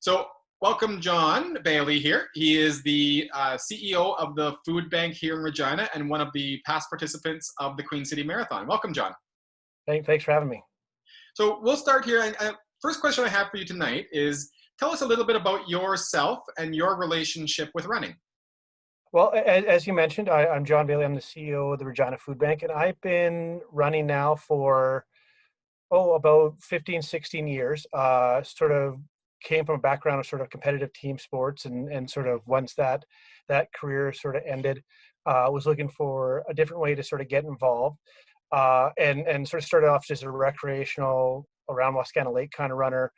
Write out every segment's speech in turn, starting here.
So welcome John Bailey here. He is the CEO of the Food Bank here in Regina and one of the past participants of the Queen City Marathon. Welcome, John. Thanks for having me. So we'll start here. And first question I have for you tonight is, tell us a little bit about yourself and your relationship with running. Well, as you mentioned, I'm John Bailey. I'm the CEO of the Regina Food Bank, and I've been running now for, about 15, 16 years. Sort of came from a background of sort of competitive team sports, and sort of once that career sort of ended, was looking for a different way to sort of get involved, and sort of started off just a recreational around Wascana Lake kind of runner,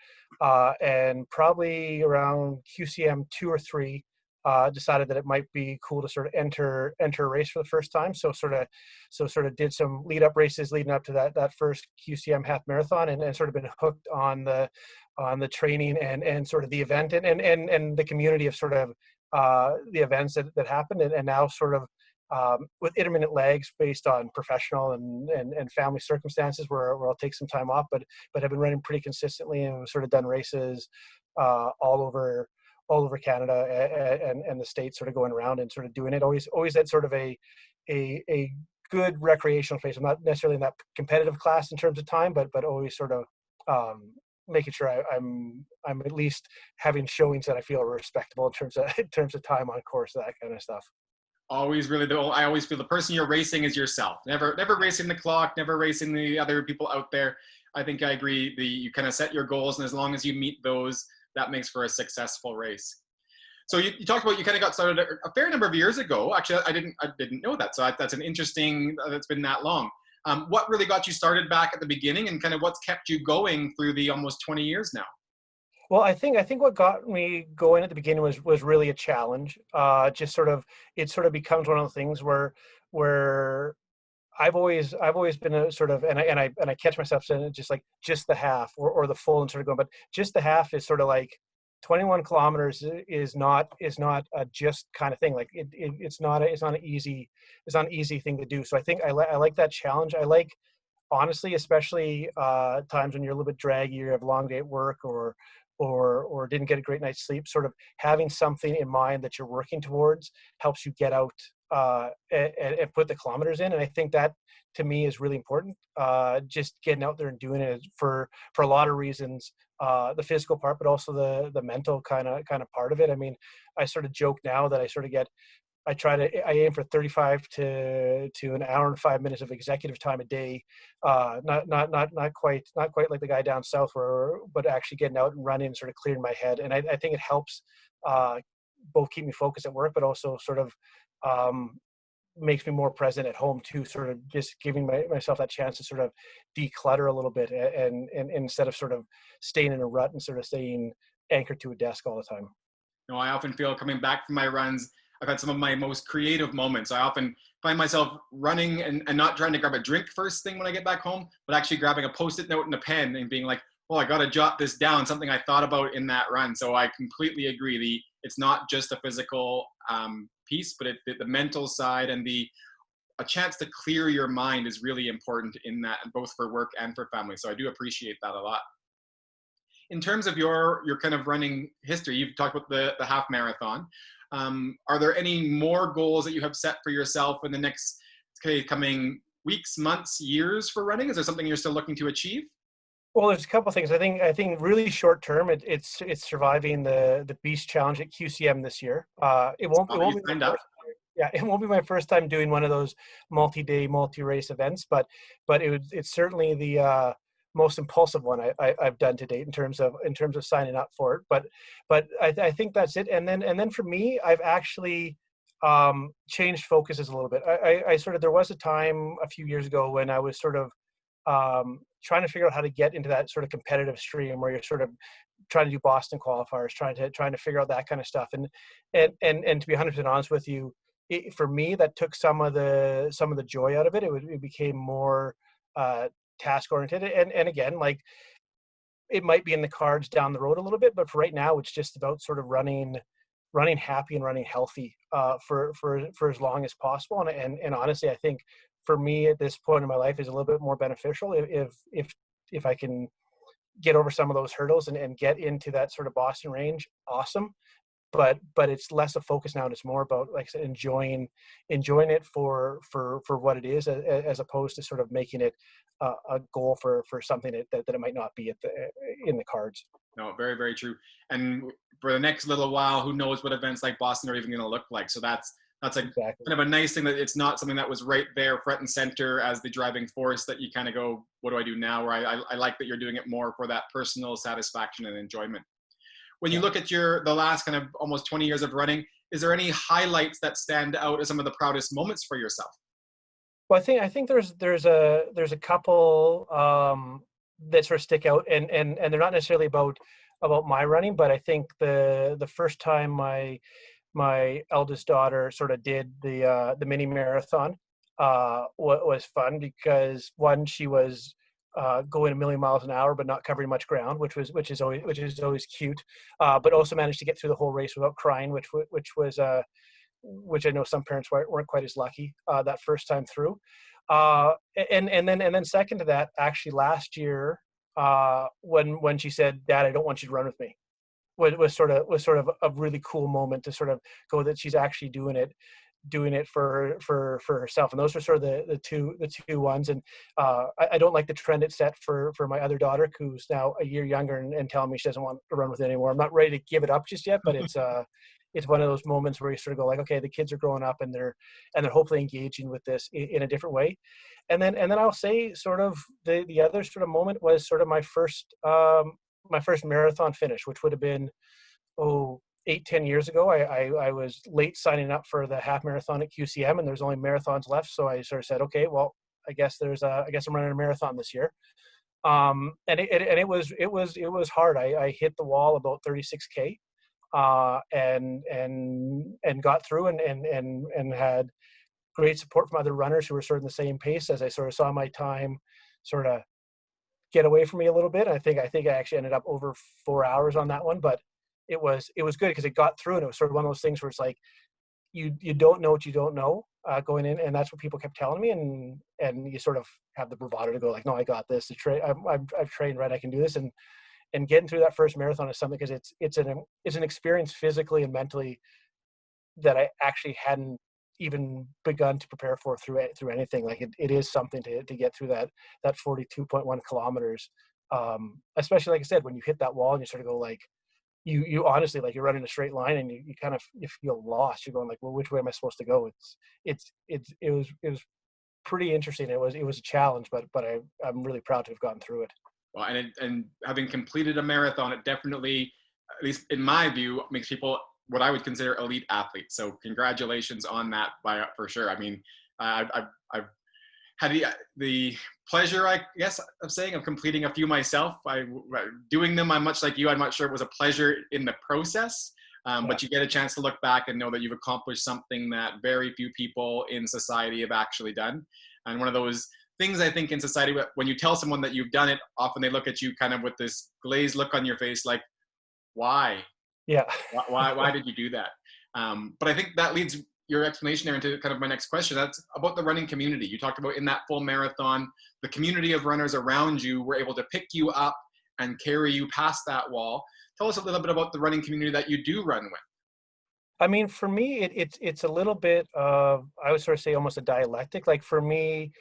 and probably around QCM 2 or 3. Decided that it might be cool to sort of enter a race for the first time. So sort of did some lead up races leading up to that first QCM half marathon, and sort of been hooked on the training and sort of the event and the community of sort of the events that happened, and now sort of with intermittent legs based on professional and family circumstances where I'll take some time off, but have been running pretty consistently and sort of done races all over Canada and the States, sort of going around and sort of doing it. Always at sort of a good recreational pace. I'm not necessarily in that competitive class in terms of time, but always sort of making sure I'm at least having showings that I feel are respectable in terms of time on course, that kind of stuff. Always really, I always feel the person you're racing is yourself. Never racing the clock, never racing the other people out there. I think I agree. You kind of set your goals, and as long as you meet those, that makes for a successful race. So you talked about you kind of got started a fair number of years ago. Actually, I didn't know that. So that's an interesting, that's been that long. What really got you started back at the beginning, and kind of what's kept you going through the almost 20 years now? Well, I think what got me going at the beginning was really a challenge. Just sort of, it sort of becomes one of the things where I've always been a sort of, and I catch myself saying it just the half or the full, and sort of going, but just the half is sort of like 21 kilometers is not a just kind of thing. Like it's not an easy thing to do. So I think I like that challenge. I like, honestly, especially times when you're a little bit draggy, you have a long day at work, or didn't get a great night's sleep, sort of having something in mind that you're working towards helps you get out and put the kilometers in. And I think that, to me, is really important. Just getting out there and doing it for a lot of reasons, the physical part, but also the mental kind of part of it. I mean, I sort of joke now that I aim for 35 to an hour and 5 minutes of executive time a day. Not quite like the guy down south, but actually getting out and running and sort of clearing my head. And I think it helps both keep me focused at work, but also sort of makes me more present at home too, sort of just giving myself that chance to sort of declutter a little bit, and instead of sort of staying in a rut and sort of staying anchored to a desk all the time. I often feel coming back from my runs, I've had some of my most creative moments. I often find myself running and not trying to grab a drink first thing when I get back home, but actually grabbing a Post-it note and a pen and being like, oh, I got to jot this down, something I thought about in that run. So I completely agree. It's not just a physical piece, but the mental side and a chance to clear your mind is really important in that, both for work and for family. So I do appreciate that a lot. In terms of your kind of running history, you've talked about the half marathon. Are there any more goals that you have set for yourself in the next coming weeks, months, years for running? Is there something you're still looking to achieve? Well, there's a couple of things. I think really short term, it's surviving the Beast Challenge at QCM this year. It won't be my first time. Yeah, it won't be my first time doing one of those multi-day, multi-race events, but it's certainly the most impulsive one I've done to date in terms of signing up for it. But I think that's it. And then for me, I've actually changed focuses a little bit. I sort of, there was a time a few years ago when I was sort of trying to figure out how to get into that sort of competitive stream where you're sort of trying to do Boston qualifiers, trying to figure out that kind of stuff. And to be 100% honest with you, for me, that took some of the joy out of it. It became more task oriented. And again, like, it might be in the cards down the road a little bit, but for right now, it's just about sort of running happy and running healthy for as long as possible. And honestly, I think for me at this point in my life is a little bit more beneficial if I can get over some of those hurdles and get into that sort of Boston range, awesome. But it's less a focus now, and it's more about, like I said, enjoying it for what it is, as opposed to sort of making it a goal for something that it might not be in the cards. No, very, very true. And for the next little while, who knows what events like Boston are even going to look like. So that's a Exactly. kind of a nice thing that it's not something that was right there front and center as the driving force that you kind of go, what do I do now? Where I like that you're doing it more for that personal satisfaction and enjoyment. When you Yeah. look at the last kind of almost 20 years of running, is there any highlights that stand out as some of the proudest moments for yourself? Well, I think there's a couple that sort of stick out, and they're not necessarily about my running, but I think the first time my eldest daughter sort of did the mini marathon was fun, because one, she was going a million miles an hour but not covering much ground, which is always cute, but also managed to get through the whole race without crying, which I know some parents weren't quite as lucky that first time through. And then second to that, actually last year, when she said, "Dad, I don't want you to run with me," was sort of a really cool moment to sort of go that she's actually doing it for herself. And those are sort of the two ones. And I don't like the trend it's set for my other daughter, who's now a year younger, and telling me she doesn't want to run with it anymore. I'm not ready to give it up just yet, but it's one of those moments where you sort of go like, okay, the kids are growing up, and they're hopefully engaging with this in a different way. And then I'll say sort of the other sort of moment was sort of my first marathon finish, which would have been, 8-10 years ago. I was late signing up for the half marathon at QCM, and there's only marathons left, so I sort of said, okay, well, I guess I'm running a marathon this year. And it was hard. I hit the wall about 36K, and got through, and had great support from other runners who were sort of in the same pace, as I sort of saw my time sort of get away from me a little bit. I think I actually ended up over 4 hours on that one, but it was good because it got through, and it was sort of one of those things where it's like you don't know what you don't know going in, and that's what people kept telling me, and you sort of have the bravado to go like, no, I got this. I've trained right, I can do this, and getting through that first marathon is something, because it's an experience physically and mentally that I actually hadn't even begun to prepare for through anything. Like it is something to get through that 42.1 kilometers. Especially, like I said, when you hit that wall and you sort of go like, you honestly, like, you're running a straight line, and you kind of, you feel lost. You're going like, well, which way am I supposed to go? It was pretty interesting. It was a challenge, but I'm really proud to have gone through it. Well, and having completed a marathon, it definitely, at least in my view, makes people what I would consider elite athletes. So congratulations on that, for sure. I mean, I've had the pleasure, I guess, of completing a few myself. Doing them, I'm much like you. I'm not sure it was a pleasure in the process, Yeah. but you get a chance to look back and know that you've accomplished something that very few people in society have actually done. And one of those things, I think, in society, when you tell someone that you've done it, often they look at you kind of with this glazed look on your face, like, why? Yeah. Why did you do that? But I think that leads your explanation there into kind of my next question. That's about the running community. You talked about in that full marathon, the community of runners around you were able to pick you up and carry you past that wall. Tell us a little bit about the running community that you do run with. I mean, for me, it's a little bit of, I would sort of say, almost a dialectic. Like for me,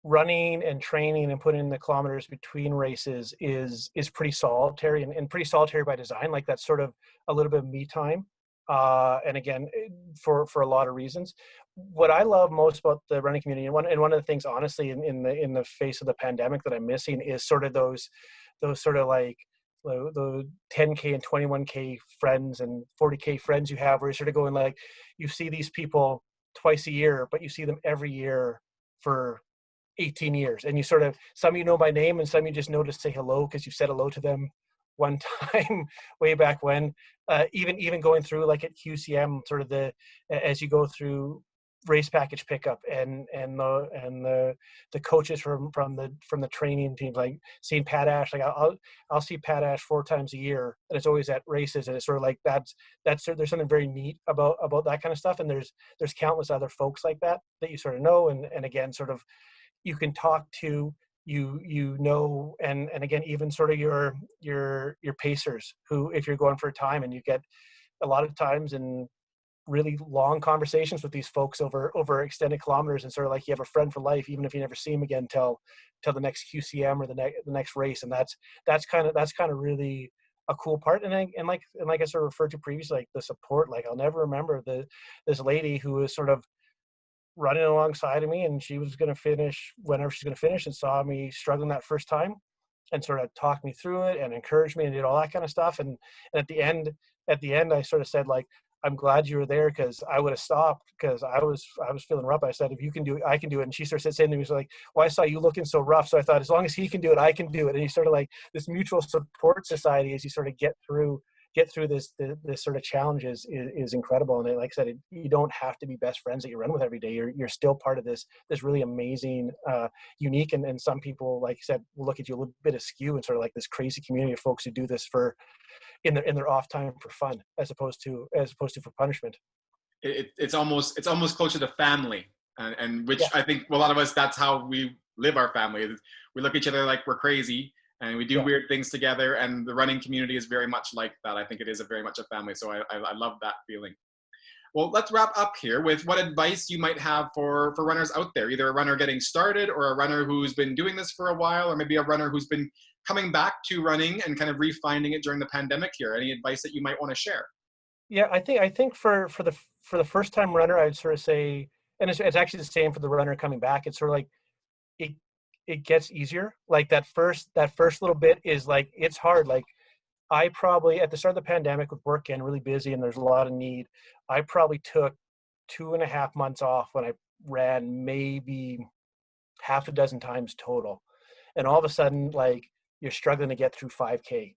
running and training and putting in the kilometers between races is pretty solitary, and pretty solitary by design. Like that's sort of a little bit of me time. And again, for a lot of reasons. What I love most about the running community, and one of the things, honestly, in the face of the pandemic, that I'm missing, is sort of those sort of like the 10K and 21K friends and 40K friends you have, where you're sort of going like, you see these people twice a year, but you see them every year for 18 years, and you sort of, some you know by name, and some you just know to say hello because you said hello to them one time way back when. Even going through like at QCM, sort of as you go through race package pickup, and the coaches from the training teams, like seeing Pat Ash. Like I'll see Pat Ash 4 times a year, and it's always at races, and it's sort of like that's there's something very neat about that kind of stuff. And there's countless other folks like that you sort of know, and again, sort of, you can talk to you know, and again, even sort of your pacers, who, if you're going for a time, and you get a lot of times in really long conversations with these folks over extended kilometers, and sort of like you have a friend for life, even if you never see him again till the next QCM or the next race. And that's kind of really a cool part. And like I sort of referred to previously, like the support. Like I'll never remember this lady who was sort of running alongside of me, and she was going to finish whenever she's going to finish, and saw me struggling that first time, and sort of talked me through it and encouraged me and did all that kind of stuff. And at the end, I sort of said, like, I'm glad you were there, because I would have stopped, because I was feeling rough. I said, if you can do it, I can do it. And she sort of saying to me, she's like, well, I saw you looking so rough, so I thought, as long as he can do it, I can do it. And you sort of like this mutual support society as you sort of get through this sort of challenge is incredible. And like I said, you don't have to be best friends that you run with every day. You're still part of this really amazing, unique, and some people, like you said, will look at you a little bit askew, and sort of like this crazy community of folks who do this for in their off time for fun, as opposed to for punishment. It's almost closer to family, and which Yeah, I think a lot of us, that's how we live our family. We look at each other like we're crazy, and we do yeah. weird things together. And the running community is very much like that. I think it is very much a family. So I love that feeling. Well, let's wrap up here with what advice you might have for runners out there, either a runner getting started, or a runner who's been doing this for a while, or maybe a runner who's been coming back to running and kind of refinding it during the pandemic here. Any advice that you might want to share? Yeah, I think for the first time runner, I'd sort of say, and it's actually the same for the runner coming back. It's sort of like it it gets easier. Like that first little bit is like it's hard. Like I probably, at the start of the pandemic, with work getting really busy and there's a lot of need, I probably took 2.5 months off when I ran maybe half a dozen times total. And all of a sudden, like, you're struggling to get through 5K,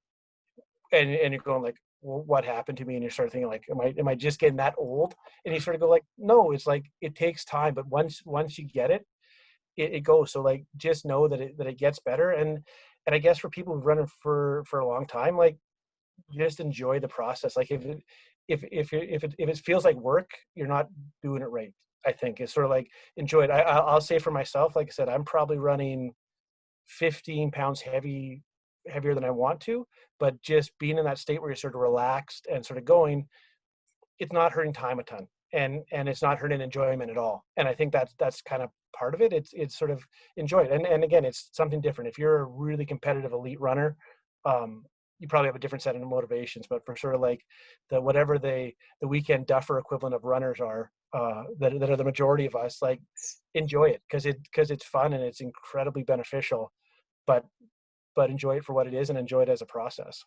and you're going like, well, what happened to me? And you start thinking like, am I just getting that old? And you sort of go like, no, it's like it takes time, but once you get it, it goes. So like, just know that it gets better. And I guess for people who've run for a long time, like, just enjoy the process. Like if it feels like work, you're not doing it right. I think it's sort of like, enjoy it. I'll say for myself, like I said, I'm probably running 15 pounds heavier than I want to, but just being in that state where you're sort of relaxed and sort of going, it's not hurting time a ton, and it's not hurting enjoyment at all. And I think that's kind of part of it. It's sort of enjoy it. And again, it's something different. If you're a really competitive elite runner, you probably have a different set of motivations. But for sort of like whatever the weekend duffer equivalent of runners are, that are the majority of us, like, enjoy it, because it's fun and it's incredibly beneficial. But enjoy it for what it is, and enjoy it as a process.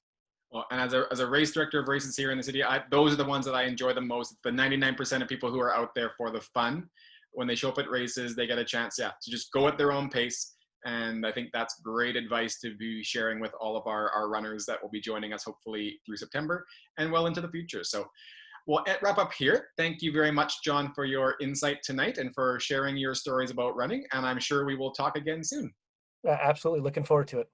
Well, and as a race director of races here in the city, those are the ones that I enjoy the most. It's the 99% of people who are out there for the fun. When they show up at races, they get a chance, to just go at their own pace. And I think that's great advice to be sharing with all of our runners that will be joining us hopefully through September and well into the future. So we'll wrap up here. Thank you very much, John, for your insight tonight and for sharing your stories about running. And I'm sure we will talk again soon. Absolutely looking forward to it.